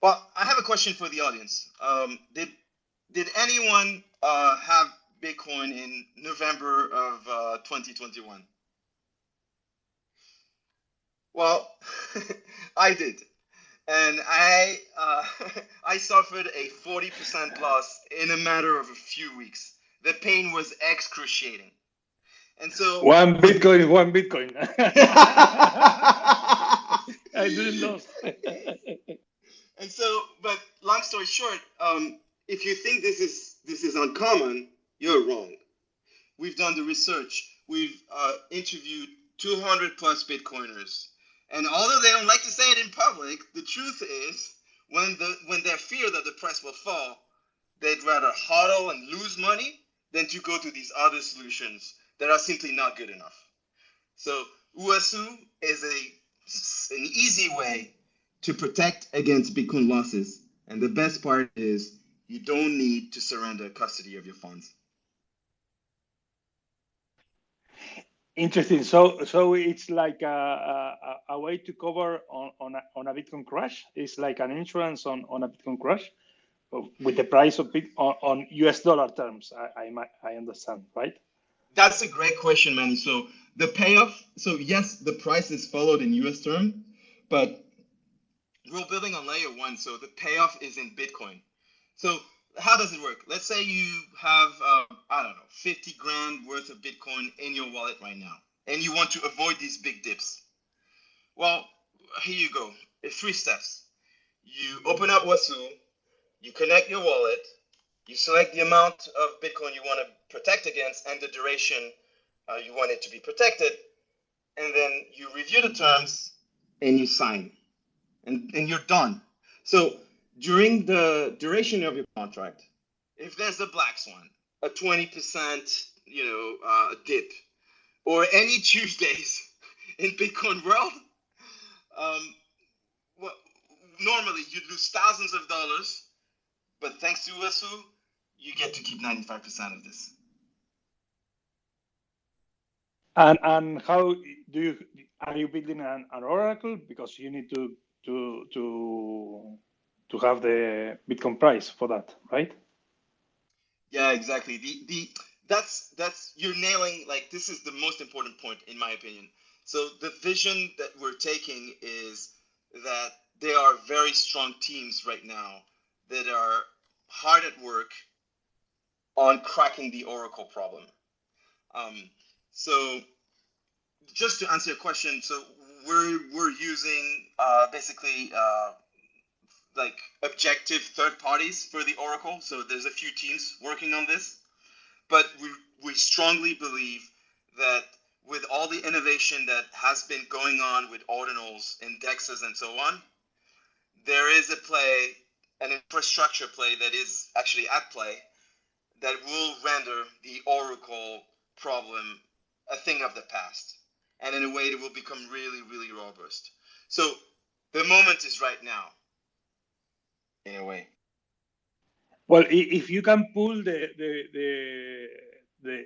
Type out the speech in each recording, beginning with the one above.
Well, I have a question for the audience. Did anyone have Bitcoin in November of 2021? Well, I did, and I suffered a 40% loss in a matter of a few weeks. The pain was excruciating, and so one Bitcoin. I didn't lose. And so, but long story short, if you think this is uncommon, you're wrong. We've done the research. We've interviewed 200 plus Bitcoiners, and although they don't like to say it in public, the truth is when they fear that the price will fall, they'd rather hodl and lose money than to go to these other solutions that are simply not good enough. So Uasu is an easy way to protect against Bitcoin losses. And the best part is you don't need to surrender custody of your funds. Interesting. So it's like a way to cover on a Bitcoin crash. It's like an insurance on a Bitcoin crash with the price of Bitcoin on US dollar terms. I understand, right? That's a great question, Manny. So the payoff, so yes, the price is followed in US term, but we're building on layer one, so the payoff is in Bitcoin. So how does it work? Let's say you have, I don't know, 50 grand worth of Bitcoin in your wallet right now, and you want to avoid these big dips. Well, here you go. It's 3 steps. You open up Wasu, you connect your wallet, you select the amount of Bitcoin you want to protect against and the duration you want it to be protected, and then you review the terms and you sign, and you're done. So during the duration of your contract, if there's a black swan, a 20% dip, or any Tuesdays in Bitcoin world, well, normally you'd lose thousands of dollars, but thanks to Uasu, you get to keep 95% of this. And how are you building an oracle, because you need to have the Bitcoin price for that, right? Yeah, exactly. That's you're nailing, like, this is the most important point in my opinion. So the vision that we're taking is that there are very strong teams right now that are hard at work on cracking the oracle problem. So just to answer your question, so we're using basically like objective third parties for the oracle. So there's a few teams working on this, but we strongly believe that with all the innovation that has been going on with ordinals, indexes, and so on, there is a play, an infrastructure play that is actually at play that will render the oracle problem a thing of the past, and in a way it will become really, really robust. So the moment is right now, in a way. Well, if you can pull the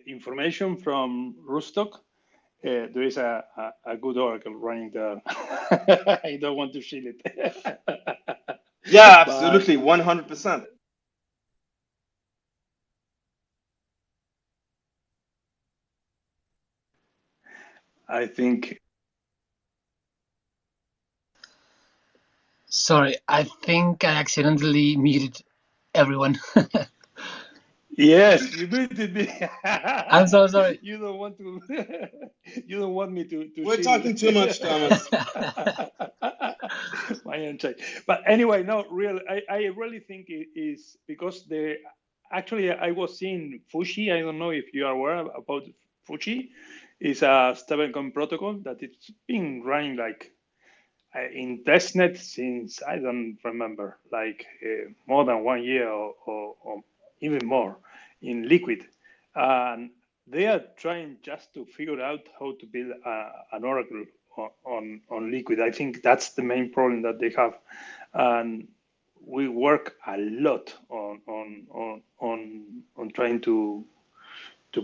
information from Rostock, there is a good oracle running there. I don't want to shield it. Yeah, absolutely, 100%. I think. Sorry, I think I accidentally muted everyone. Yes, you muted me. I'm so sorry. You don't want to. You don't want me to. We're talking too much, Thomas. But anyway, no, really, I really think it is because actually I was seeing Fushi. I don't know if you are aware about Fushi. It's a stablecoin protocol that it's been running like in testnet since I don't remember, like more than 1 year or even more in Liquid, and they are trying just to figure out how to build an oracle on Liquid. I think that's the main problem that they have, and we work a lot on trying to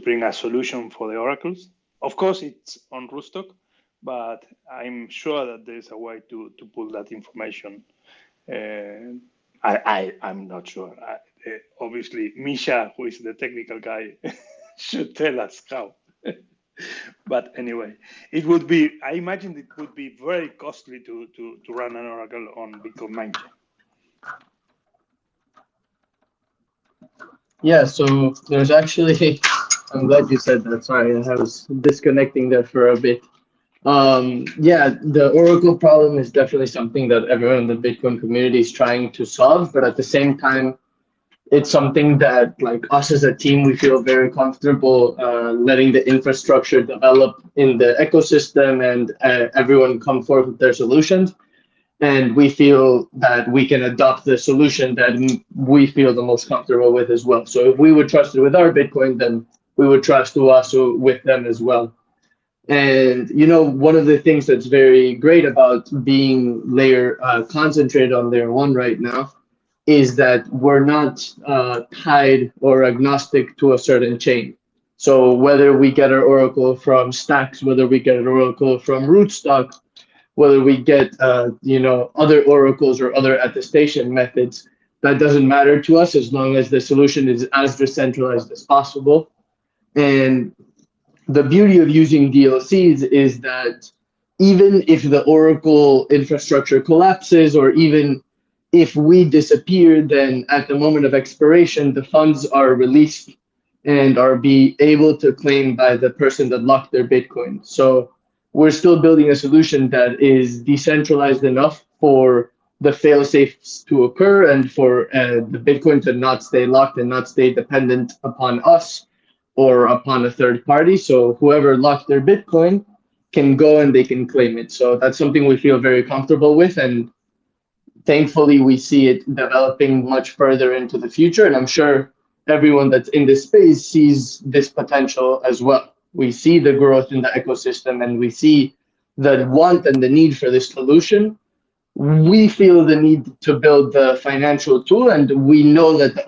bring a solution for the oracles. Of course, it's on Rostock, but I'm sure that there's a way to pull that information I'm not sure. Obviously, Misha, who is the technical guy, should tell us how. But anyway, it would be, I imagine it would be very costly to run an Oracle on Bitcoin mining. Yeah, so there's actually, I'm glad you said that. Sorry, I was disconnecting there for a bit. Yeah, the Oracle problem is definitely something that everyone in the Bitcoin community is trying to solve, but at the same time, it's something that, like us as a team, we feel very comfortable letting the infrastructure develop in the ecosystem and everyone come forth with their solutions. And we feel that we can adopt the solution that we feel the most comfortable with as well. So if we would trust it with our Bitcoin, then we would trust Uasu with them as well. And one of the things that's very great about being concentrated on layer one right now is that we're not tied or agnostic to a certain chain. So whether we get our Oracle from Stacks, whether we get an Oracle from Rootstock, whether we get other oracles or other attestation methods, that doesn't matter to us as long as the solution is as decentralized as possible. And the beauty of using DLCs is that even if the Oracle infrastructure collapses, or even if we disappear, then at the moment of expiration, the funds are released and are be able to claim by the person that locked their Bitcoin. So we're still building a solution that is decentralized enough for the fail-safes to occur and for the Bitcoin to not stay locked and not stay dependent upon us or upon a third party. So whoever locked their Bitcoin can go and they can claim it. So that's something we feel very comfortable with. And thankfully, we see it developing much further into the future. And I'm sure everyone that's in this space sees this potential as well. We see the growth in the ecosystem and we see the want and the need for this solution. We feel the need to build the financial tool, and we know that the